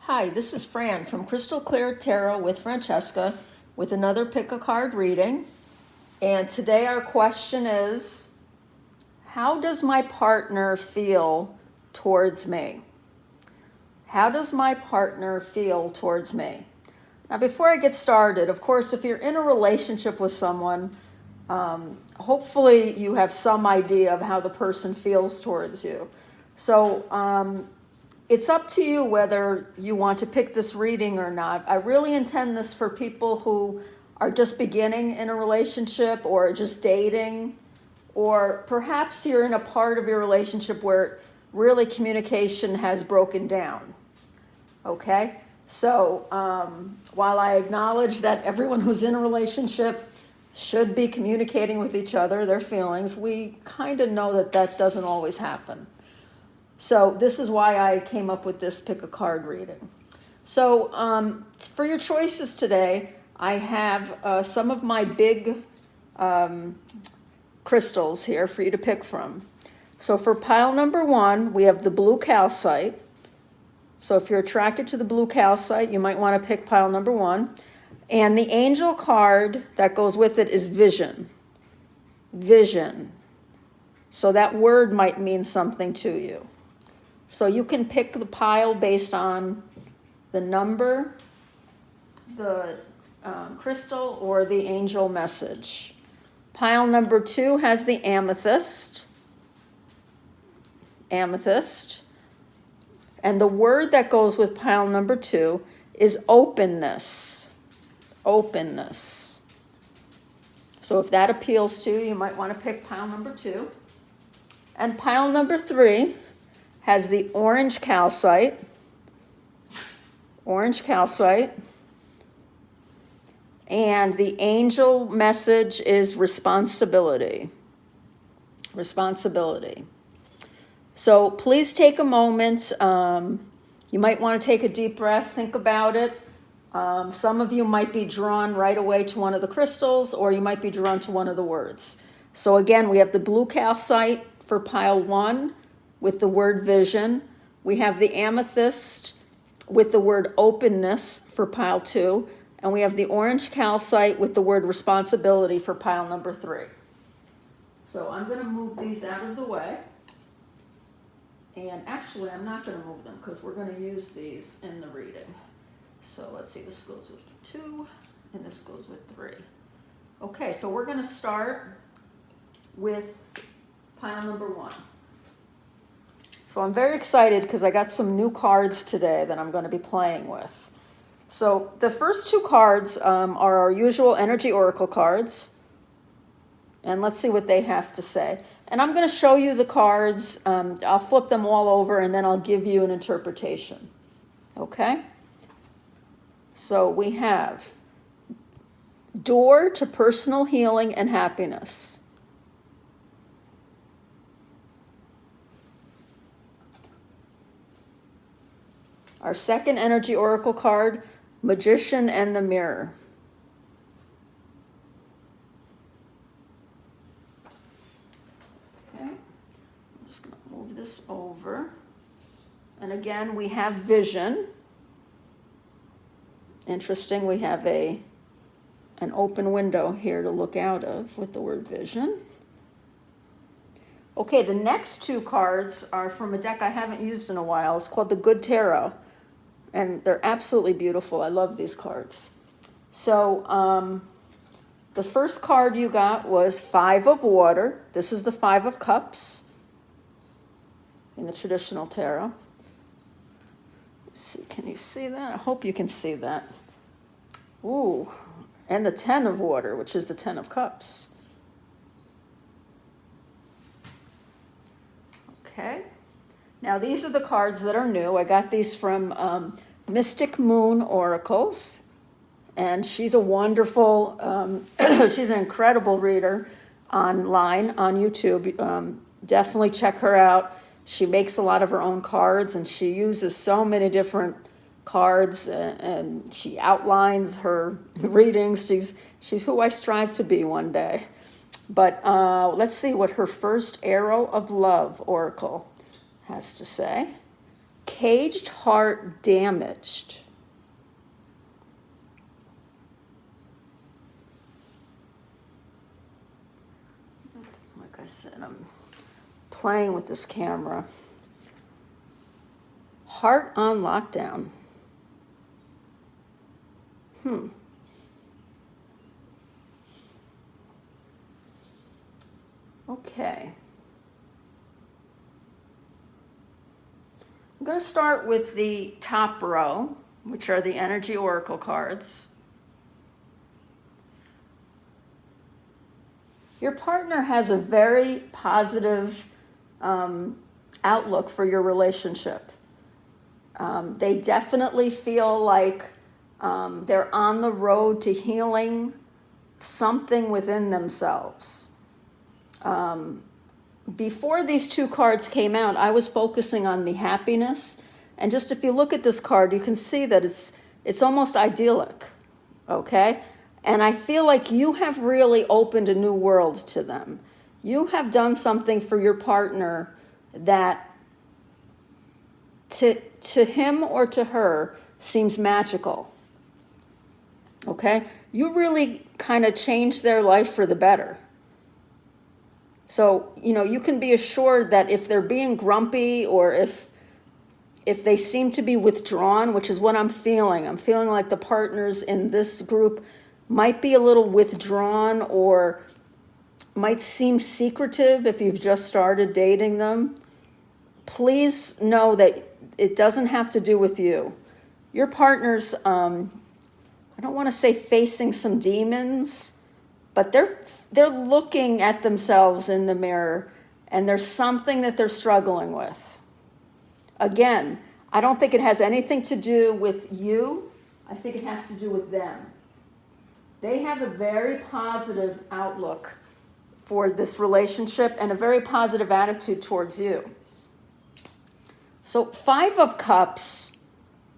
Hi, this is Fran from Crystal Clear Tarot with Francesca with another pick a card reading. And today our question is, how does my partner feel towards me? How does my partner feel towards me? Now, before I get started, of course, if you're in a relationship with someone, hopefully you have some idea of how the person feels towards you. So, it's up to you whether you want to pick this reading or not. I really intend this for people who are just beginning in a relationship or just dating, or perhaps you're in a part of your relationship where really communication has broken down. Okay? So while I acknowledge that everyone who's in a relationship should be communicating with each other, their feelings, we kind of know that that doesn't always happen. So this is why I came up with this pick a card reading. So for your choices today, I have some of my big crystals here for you to pick from. So for pile number 1, we have the blue calcite. So if you're attracted to the blue calcite, you might want to pick pile number 1. And the angel card that goes with it is vision. Vision. So that word might mean something to you. So you can pick the pile based on the number, the crystal, or the angel message. Pile number 2 has the amethyst. Amethyst. And the word that goes with pile number 2 is openness. Openness. So if that appeals to you, you might want to pick pile number 2. And pile number 3 has the orange calcite. Orange calcite. And the angel message is responsibility. Responsibility. So please take a moment. You might want to take a deep breath, think about it. Some of you might be drawn right away to one of the crystals, or you might be drawn to one of the words. So again, we have the blue calcite for pile 1 with the word vision. We have the amethyst with the word openness for pile 2. And we have the orange calcite with the word responsibility for pile number 3. So I'm going to move these out of the way. And actually, I'm not going to move them because we're going to use these in the reading. So let's see, this goes with 2 and this goes with 3. Okay, so we're going to start with pile number 1. So I'm very excited because I got some new cards today that I'm going to be playing with. So the first 2 cards are our usual energy oracle cards. And let's see what they have to say. And I'm going to show you the cards. I'll flip them all over and then I'll give you an interpretation. Okay? So we have door to personal healing and happiness. Our second energy oracle card, magician and the mirror. Okay, I'm just going to move this over. And again, we have vision. Interesting, we have an open window here to look out of with the word vision. Okay, the next 2 cards are from a deck I haven't used in a while. It's called the Good Tarot. And they're absolutely beautiful. I love these cards. So the first card you got was 5 of water. This is the 5 of cups in the traditional tarot. Let's see, can you see that? I hope you can see that. Ooh, and the 10 of water, which is the 10 of cups. Okay. Now, these are the cards that are new. I got these from Mystic Moon Oracles, and she's a wonderful, she's an incredible reader online on YouTube. Definitely check her out. She makes a lot of her own cards, and she uses so many different cards, and she outlines her readings. She's who I strive to be one day. But let's see what her first Arrow of Love Oracle has to say. Caged heart damaged. Like I said, I'm playing with this camera. Heart on lockdown. Okay. I'm going to start with the top row, which are the energy oracle cards. Your partner has a very positive outlook for your relationship. They definitely feel like they're on the road to healing something within themselves. Before these two cards came out, I was focusing on the happiness. And just if you look at this card, you can see that it's almost idyllic, okay? And I feel like you have really opened a new world to them. You have done something for your partner that to him or to her seems magical, okay? You really kind of changed their life for the better. So, you can be assured that if they're being grumpy or if they seem to be withdrawn, which is what I'm feeling like the partners in this group might be a little withdrawn or might seem secretive if you've just started dating them. Please know that it doesn't have to do with you. Your partner's, I don't want to say facing some demons, but they're looking at themselves in the mirror, and there's something that they're struggling with. Again, I don't think it has anything to do with you. I think it has to do with them. They have a very positive outlook for this relationship and a very positive attitude towards you. So 5 of Cups,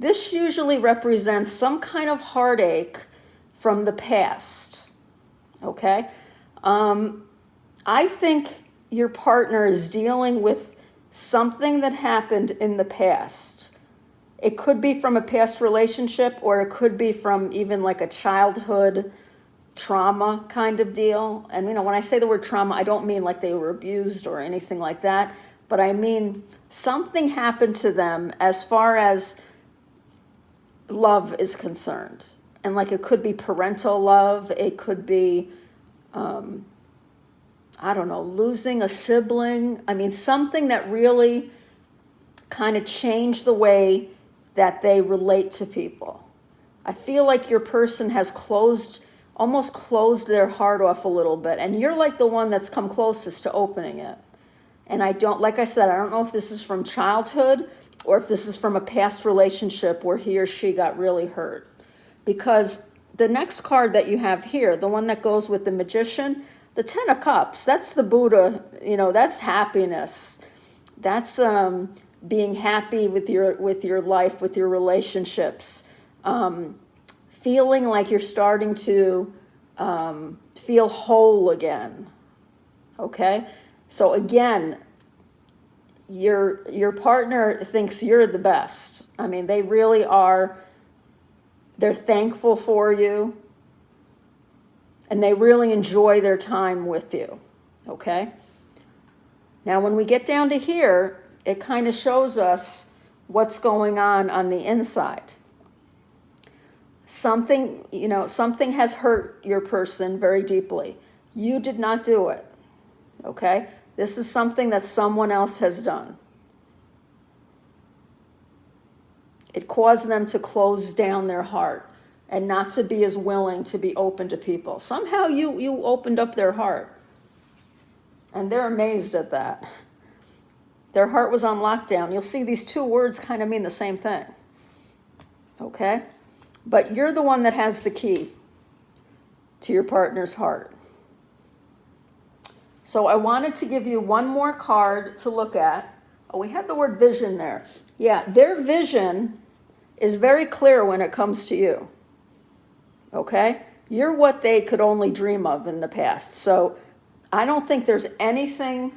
this usually represents some kind of heartache from the past. Okay? I think your partner is dealing with something that happened in the past. It could be from a past relationship, or it could be from even like a childhood trauma kind of deal. And when I say the word trauma, I don't mean like they were abused or anything like that, but I mean something happened to them as far as love is concerned. And like it could be parental love, it could be losing a sibling. Something that really kind of changed the way that they relate to people. I feel like your person has almost closed their heart off a little bit, and you're like the one that's come closest to opening it. And like I said, I don't know if this is from childhood or if this is from a past relationship where he or she got really hurt. Because the next card that you have here, the one that goes with the Magician, the 10 of Cups, that's the Buddha, that's happiness. That's being happy with your life, with your relationships. Feeling like you're starting to feel whole again. Okay? So again, your partner thinks you're the best. They really are. They're thankful for you. And they really enjoy their time with you. Okay? Now, when we get down to here, it kind of shows us what's going on the inside. Something has hurt your person very deeply. You did not do it. Okay? This is something that someone else has done. It caused them to close down their heart and not to be as willing to be open to people. Somehow you opened up their heart. And they're amazed at that. Their heart was on lockdown. You'll see these two words kind of mean the same thing. Okay? But you're the one that has the key to your partner's heart. So I wanted to give you one more card to look at. Oh, we had the word vision there. Yeah, their vision is very clear when it comes to you. Okay? You're what they could only dream of in the past. So I don't think there's anything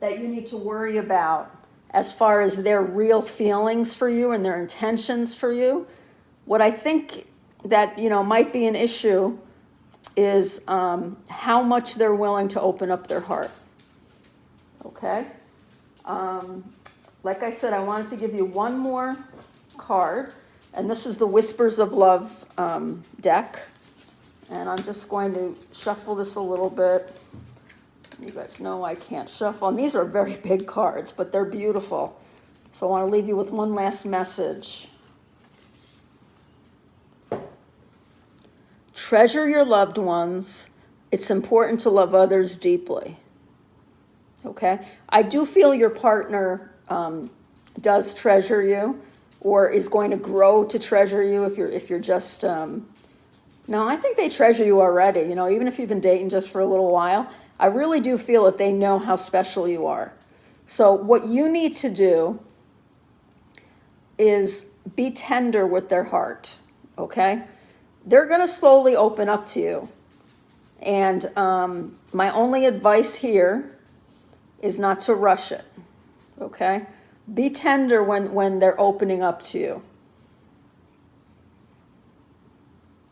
that you need to worry about as far as their real feelings for you and their intentions for you. What I think that, might be an issue is how much they're willing to open up their heart. Okay? Like I said, I wanted to give you one more card, and this is the Whispers of Love deck. And I'm just going to shuffle this a little bit. You guys know I can't shuffle. And these are very big cards, but they're beautiful. So I want to leave you with one last message. Treasure your loved ones. It's important to love others deeply. Okay? I do feel your partner does treasure you, or is going to grow to treasure you if you're just... No, I think they treasure you already. Even if you've been dating just for a little while, I really do feel that they know how special you are. So what you need to do is be tender with their heart, okay? They're going to slowly open up to you. And my only advice here is not to rush it, okay? Be tender when they're opening up to you.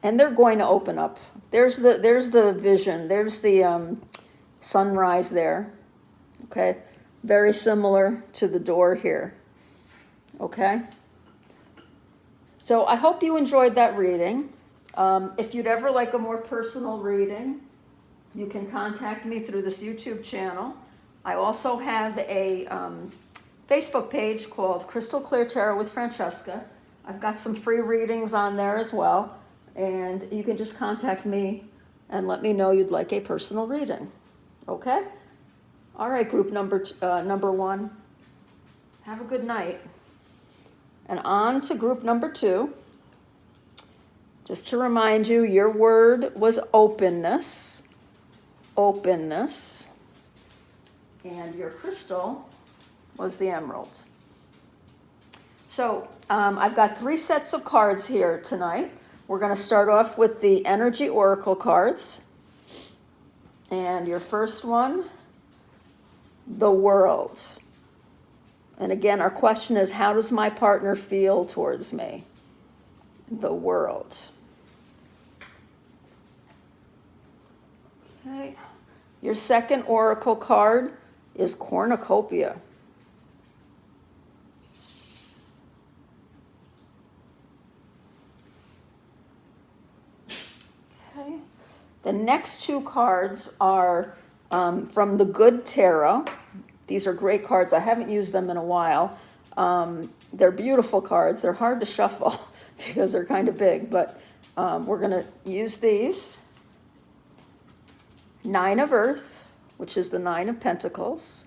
And they're going to open up. There's the vision. There's the sunrise there. Okay? Very similar to the door here. Okay? So I hope you enjoyed that reading. If you'd ever like a more personal reading, you can contact me through this YouTube channel. I also have a Facebook page called Crystal Clear Tarot with Francesca. I've got some free readings on there as well. And you can just contact me and let me know you'd like a personal reading. Okay? All right, group number one. Have a good night. And on to group number 2. Just to remind you, your word was openness. Openness. And your crystal was the emerald. So I've got 3 sets of cards here tonight. We're going to start off with the Energy Oracle cards. And your first one, the World. And again, our question is, how does my partner feel towards me? The World. Okay. Your second Oracle card is Cornucopia. The next 2 cards are from the Good Tarot. These are great cards. I haven't used them in a while. They're beautiful cards. They're hard to shuffle because they're kind of big, but we're going to use these. 9 of Earth, which is the 9 of Pentacles.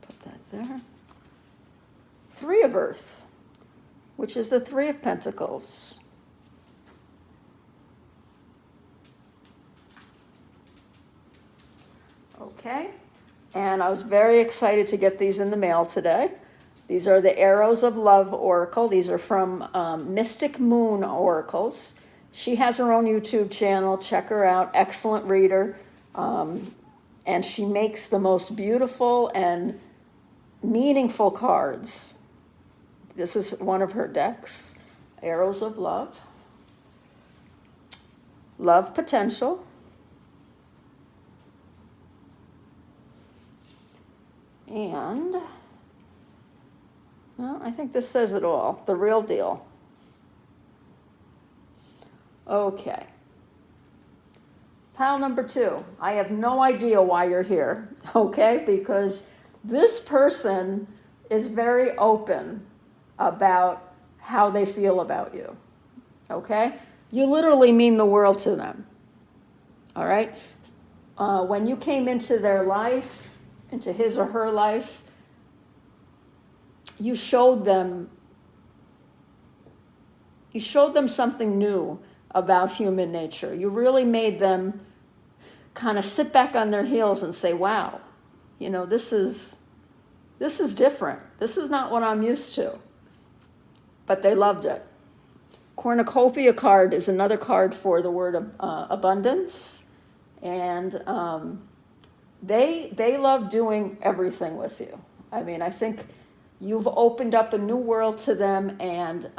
Put that there. 3 of Earth, which is the 3 of Pentacles. Okay, and I was very excited to get these in the mail today. These are the Arrows of Love Oracle. These are from Mystic Moon Oracles. She has her own YouTube channel. Check her out. Excellent reader. And she makes the most beautiful and meaningful cards. This is one of her decks, Arrows of Love. Love Potential. And, well, I think this says it all. The Real Deal. Okay. Pile number 2. I have no idea why you're here, okay? Because this person is very open about how they feel about you, okay? You literally mean the world to them, all right? When you came into their life, into his or her life, you showed them something new about human nature. You really made them kind of sit back on their heels and say, wow, you know, this is different. This is not what I'm used to. But they loved it. Cornucopia card is another card for the word abundance. And they love doing everything with you. I mean, I think you've opened up a new world to them, and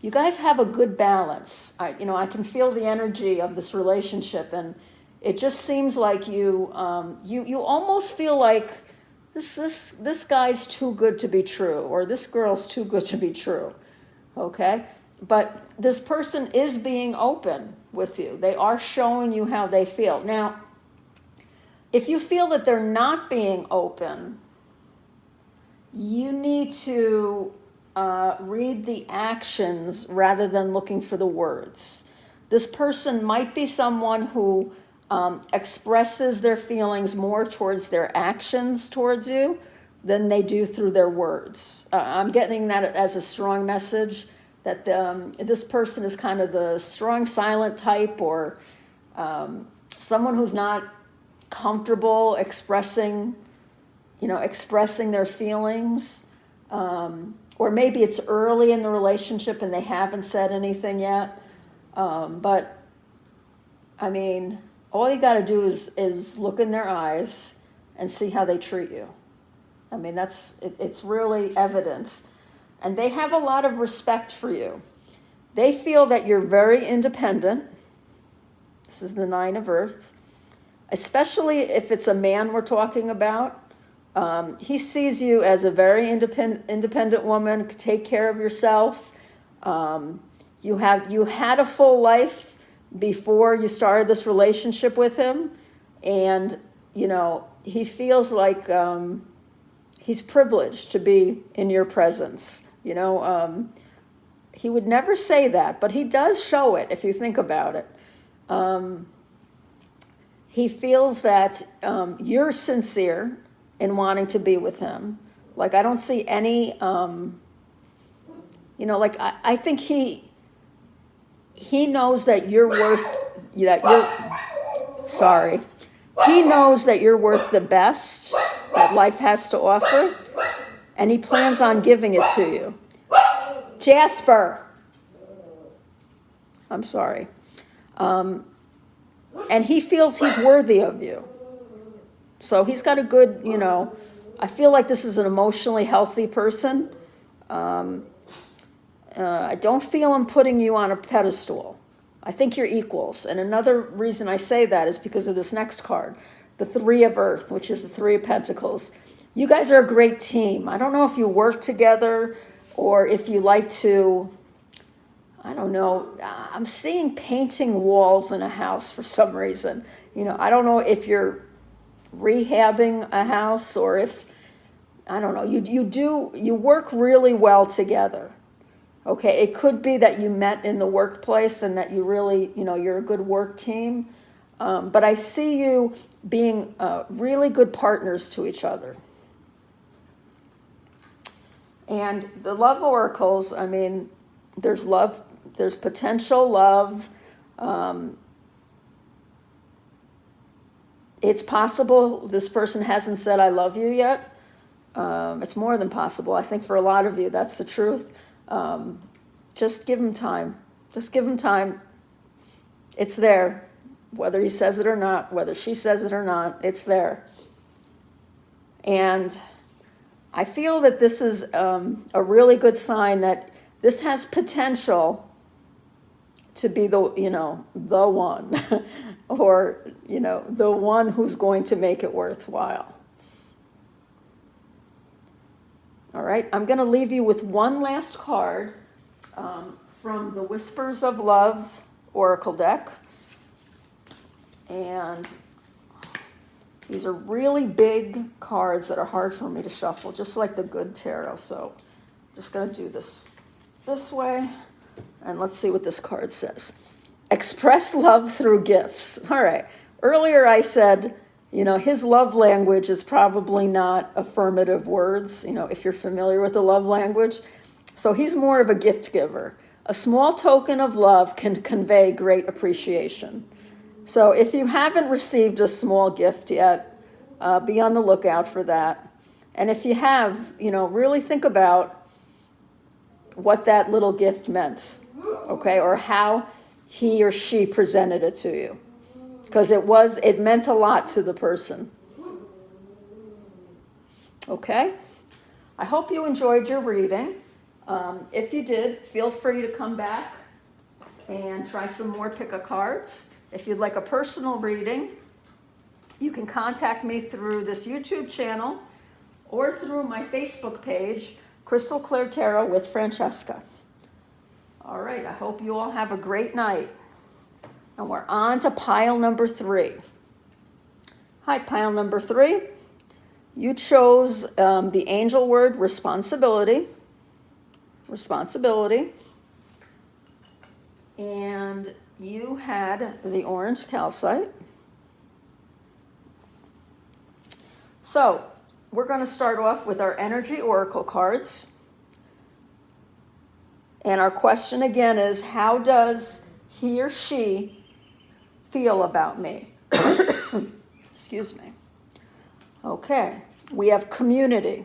you guys have a good balance. I can feel the energy of this relationship, and it just seems like you almost feel like this guy's too good to be true, or this girl's too good to be true. Okay? But this person is being open with you. They are showing you how they feel. Now, if you feel that they're not being open, you need to read the actions rather than looking for the words. This person might be someone who expresses their feelings more towards their actions towards you than they do through their words. I'm getting that as a strong message that this person is kind of the strong silent type, or someone who's not comfortable expressing their feelings. Or maybe it's early in the relationship and they haven't said anything yet. But I mean, all you got to do is look in their eyes and see how they treat you. I mean, it's really evident. And they have a lot of respect for you. They feel that you're very independent. This is the 9 of Earth. Especially if it's a man we're talking about. He sees you as a very independent woman. Take care of yourself. You had a full life before you started this relationship with him, and he feels like he's privileged to be in your presence. He would never say that, but he does show it if you think about it. He feels that you're sincere in wanting to be with him. Like, I don't see any, I think he knows that you're worth, he knows that you're worth the best that life has to offer, and he plans on giving it to you. Jasper! I'm sorry. And he feels he's worthy of you. So he's got a good, I feel like this is an emotionally healthy person. I don't feel him putting you on a pedestal. I think you're equals. And another reason I say that is because of this next card, the 3 of Earth, which is the 3 of Pentacles. You guys are a great team. I don't know if you work together or if you like to, I don't know. I'm seeing painting walls in a house for some reason. I don't know if you're rehabbing a house or if, I don't know, you work really well together. Okay, it could be that you met in the workplace and that you really, you're a good work team. But I see you being really good partners to each other. And the love oracles, I mean, there's love, there's potential love. It's possible this person hasn't said I love you yet. It's more than possible. I think for a lot of you, that's the truth. Just give him time. Just give him time. It's there. Whether he says it or not, whether she says it or not, it's there. And I feel that this is a really good sign that this has potential to be the one, or, the one who's going to make it worthwhile. All right, I'm going to leave you with one last card from the Whispers of Love Oracle deck. And these are really big cards that are hard for me to shuffle, just like the good tarot. So I'm just going to do this way. And let's see what this card says. Express love through gifts. All right. Earlier I said, his love language is probably not affirmative words, if you're familiar with the love language. So he's more of a gift giver. A small token of love can convey great appreciation. So if you haven't received a small gift yet, be on the lookout for that. And if you have, really think about what that little gift meant, okay, or how he or she presented it to you. because it meant a lot to the person. Okay? I hope you enjoyed your reading. If you did, feel free to come back and try some more pick-a-cards. If you'd like a personal reading, you can contact me through this YouTube channel or through my Facebook page, Crystal Clear Tarot with Francesca. All right, I hope you all have a great night. And we're on to pile number 3. Hi, pile number 3. You chose the angel word responsibility. Responsibility. And you had the orange calcite. So we're going to start off with our energy oracle cards. And our question again is, how does he or she feel about me? Excuse me. Okay, we have community.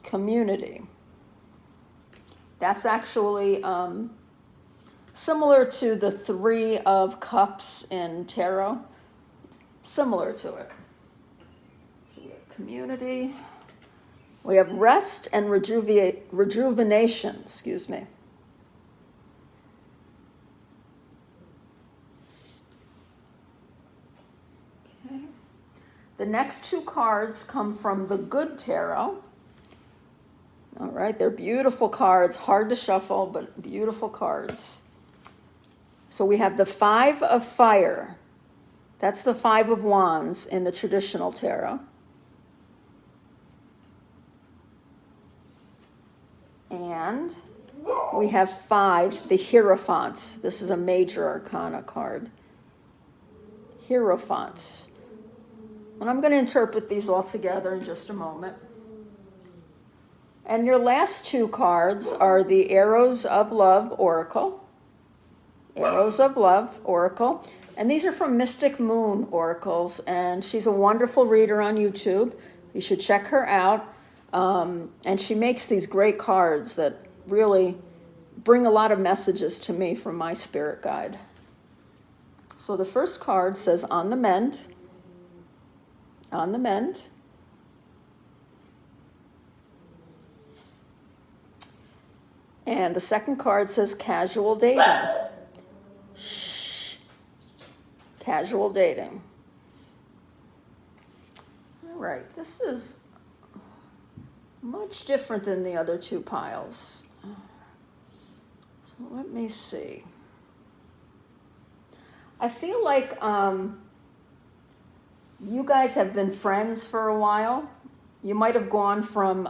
Community. That's actually similar to the 3 of Cups in tarot. Similar to it. So we have community. We have rest and rejuvenation, excuse me. Okay. The next 2 cards come from the Good Tarot. All right, they're beautiful cards, hard to shuffle, but beautiful cards. So we have the 5 of Fire. That's the 5 of Wands in the traditional tarot. And we have 5, the Hierophant. This is a major arcana card. Hierophant. And I'm going to interpret these all together in just a moment. And your last 2 cards are the Arrows of Love Oracle. Arrows of Love Oracle. And these are from Mystic Moon Oracles. And she's a wonderful reader on YouTube. You should check her out. And she makes these great cards that really bring a lot of messages to me from my spirit guide. So the first card says, on the mend. On the mend. And the second card says, casual dating. Shh. Casual dating. All right, this is much different than the other 2 piles. So let me see. I feel like you guys have been friends for a while. You might have gone from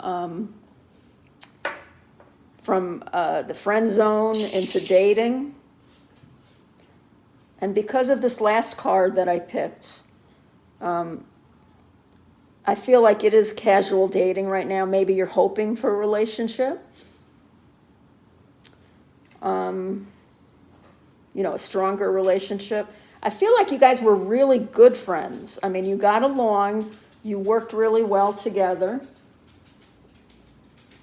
the friend zone into dating. And because of this last card that I picked, I feel like it is casual dating right now. Maybe you're hoping for a relationship. A stronger relationship. I feel like you guys were really good friends. I mean, you got along. You worked really well together.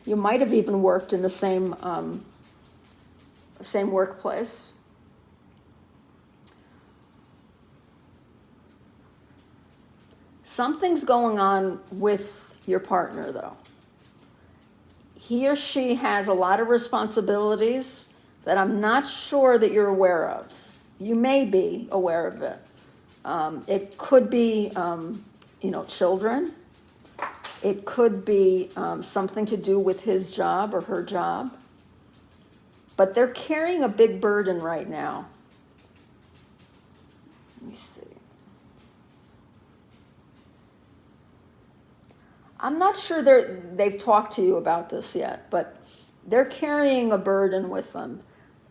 You might have even worked in the same workplace. Something's going on with your partner, though. He or she has a lot of responsibilities that I'm not sure that you're aware of. You may be aware of it. It could be, children. It could be something to do with his job or her job. But they're carrying a big burden right now. Let me see. I'm not sure they've talked to you about this yet, but they're carrying a burden with them.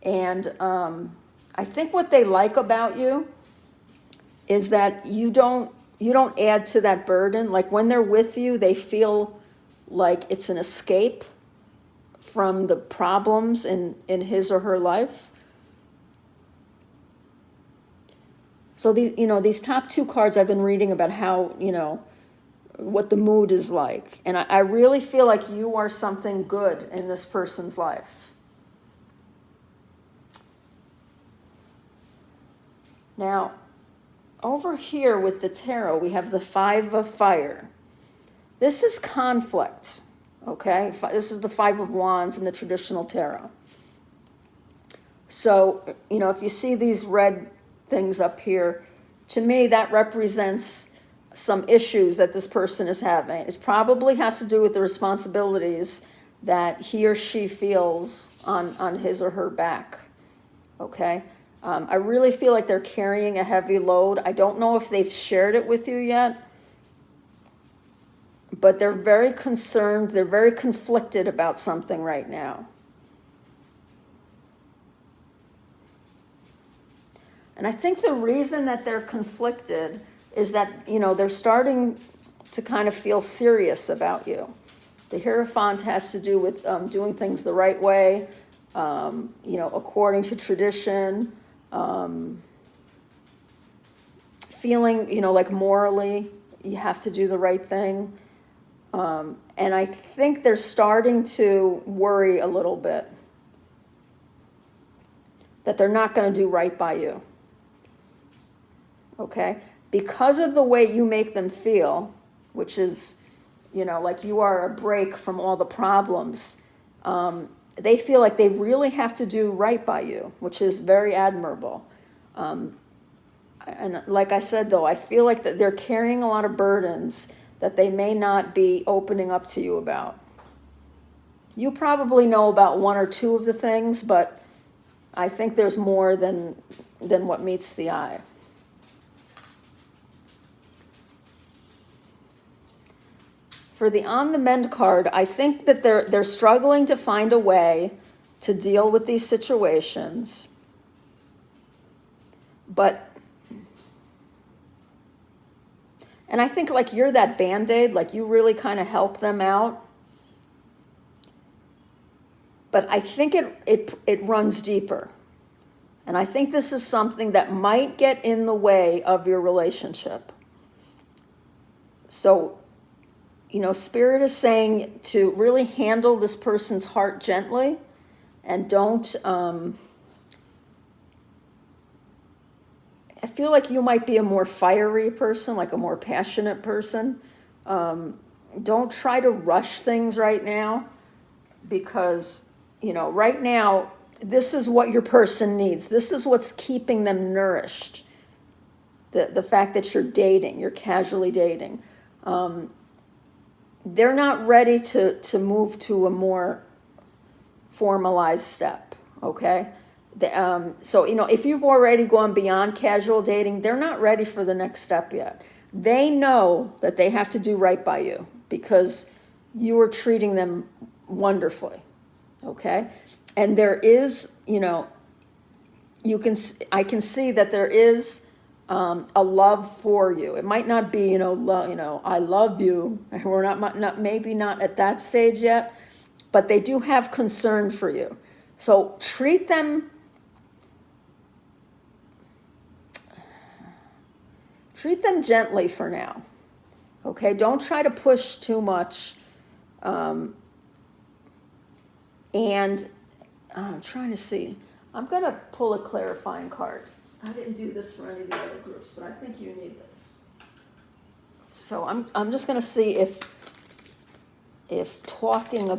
And I think what they like about you is that you don't add to that burden. Like when they're with you, they feel like it's an escape from the problems in his or her life. So these top 2 cards I've been reading about how, what the mood is like. And I really feel like you are something good in this person's life. Now, over here with the tarot, we have the Five of Fire. This is conflict, okay? This is the Five of Wands in the traditional tarot. So, if you see these red things up here, to me, that represents some issues that this person is having. It probably has to do with the responsibilities that he or she feels on his or her back, okay? I really feel like they're carrying a heavy load. I don't know if they've shared it with you yet, but they're very concerned, they're very conflicted about something right now. And I think the reason that they're conflicted is that, they're starting to kind of feel serious about you. The Hierophant has to do with doing things the right way, according to tradition, feeling, like morally you have to do the right thing. And I think they're starting to worry a little bit that they're not going to do right by you. Okay? Because of the way you make them feel, which is, like you are a break from all the problems, they feel like they really have to do right by you, which is very admirable. And like I said, though, I feel like that they're carrying a lot of burdens that they may not be opening up to you about. You probably know about one or two of the things, but I think there's more than what meets the eye. For the On the Mend card, I think that they're struggling to find a way to deal with these situations. And I think like you're that Band-Aid, like you really kind of help them out. But I think it runs deeper. And I think this is something that might get in the way of your relationship. So, Spirit is saying to really handle this person's heart gently and don't, I feel like you might be a more fiery person, like a more passionate person. Don't try to rush things right now because, right now, this is what your person needs. This is what's keeping them nourished. The fact that you're dating, you're casually dating. They're not ready to move to a more formalized step, okay? So, if you've already gone beyond casual dating, they're not ready for the next step yet. They know that they have to do right by you because you are treating them wonderfully, okay? And there is, I can see that there is a love for you. It might not be, I love you. We're not maybe not at that stage yet, but they do have concern for you. So treat them gently for now. Okay? Don't try to push too much. And I'm trying to see. I'm going to pull a clarifying card. I didn't do this for any of the other groups, but I think you need this. So I'm just going to see if talking to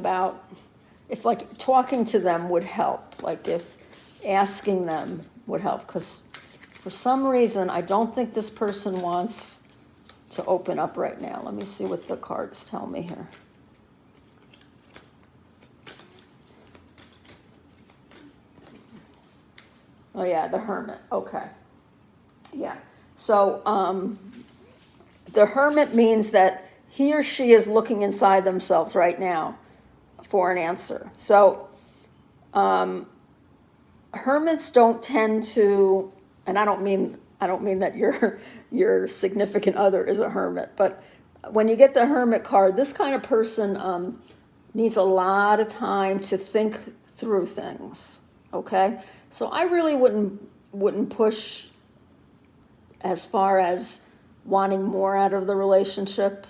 them would help, like if asking them would help, because for some reason I don't think this person wants to open up right now. Let me see what the cards tell me here. Oh yeah, the Hermit. Okay. Yeah. So the Hermit means that he or she is looking inside themselves right now for an answer. So hermits don't tend to, and I don't mean that your significant other is a hermit, but when you get the Hermit card, this kind of person needs a lot of time to think through things. Okay? So I really wouldn't push as far as wanting more out of the relationship.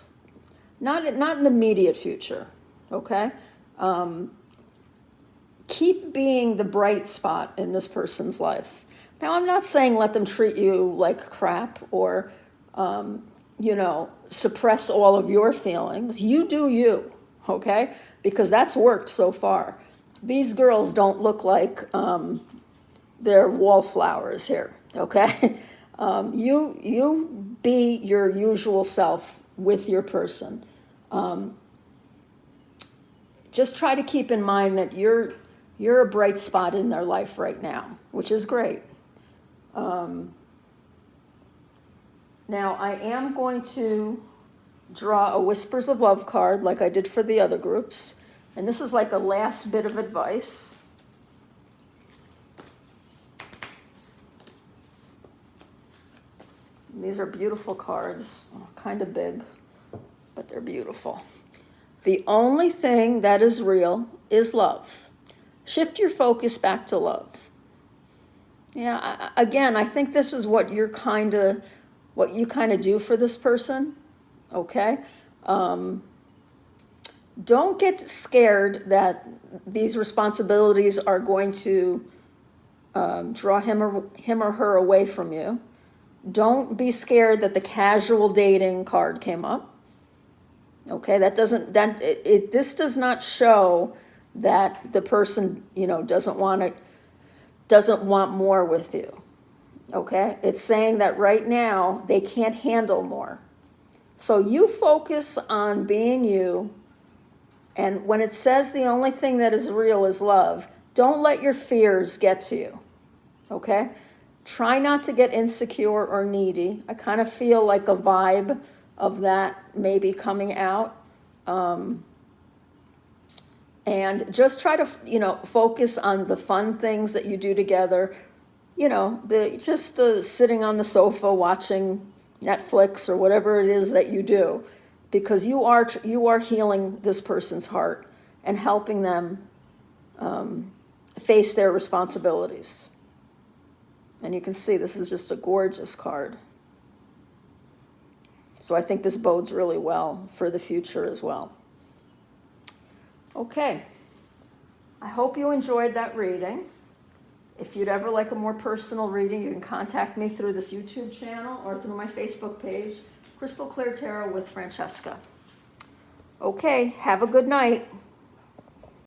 Not in the immediate future, okay? Keep being the bright spot in this person's life. Now, I'm not saying let them treat you like crap or, suppress all of your feelings. You do you, okay? Because that's worked so far. These girls don't look like they're wallflowers here, okay? You be your usual self with your person. Just try to keep in mind that you're a bright spot in their life right now, which is great. Now, I am going to draw a Whispers of Love card like I did for the other groups. And this is like a last bit of advice. These are beautiful cards, kind of big, but they're beautiful. The only thing that is real is love. Shift your focus back to love. Yeah, again, I think this is what you kind of do for this person, okay? Don't get scared that these responsibilities are going to draw him or her away from you. Don't be scared that the casual dating card came up. Okay, this does not show that the person, doesn't want more with you. Okay, it's saying that right now they can't handle more. So you focus on being you, and when it says the only thing that is real is love, don't let your fears get to you. Okay? Try not to get insecure or needy. I kind of feel like a vibe of that maybe coming out. And just try to, focus on the fun things that you do together. The sitting on the sofa watching Netflix or whatever it is that you do, because you are healing this person's heart and helping them face their responsibilities. And you can see this is just a gorgeous card. So I think this bodes really well for the future as well. Okay. I hope you enjoyed that reading. If you'd ever like a more personal reading, you can contact me through this YouTube channel or through my Facebook page, Crystal Clear Tarot with Francesca. Okay, have a good night.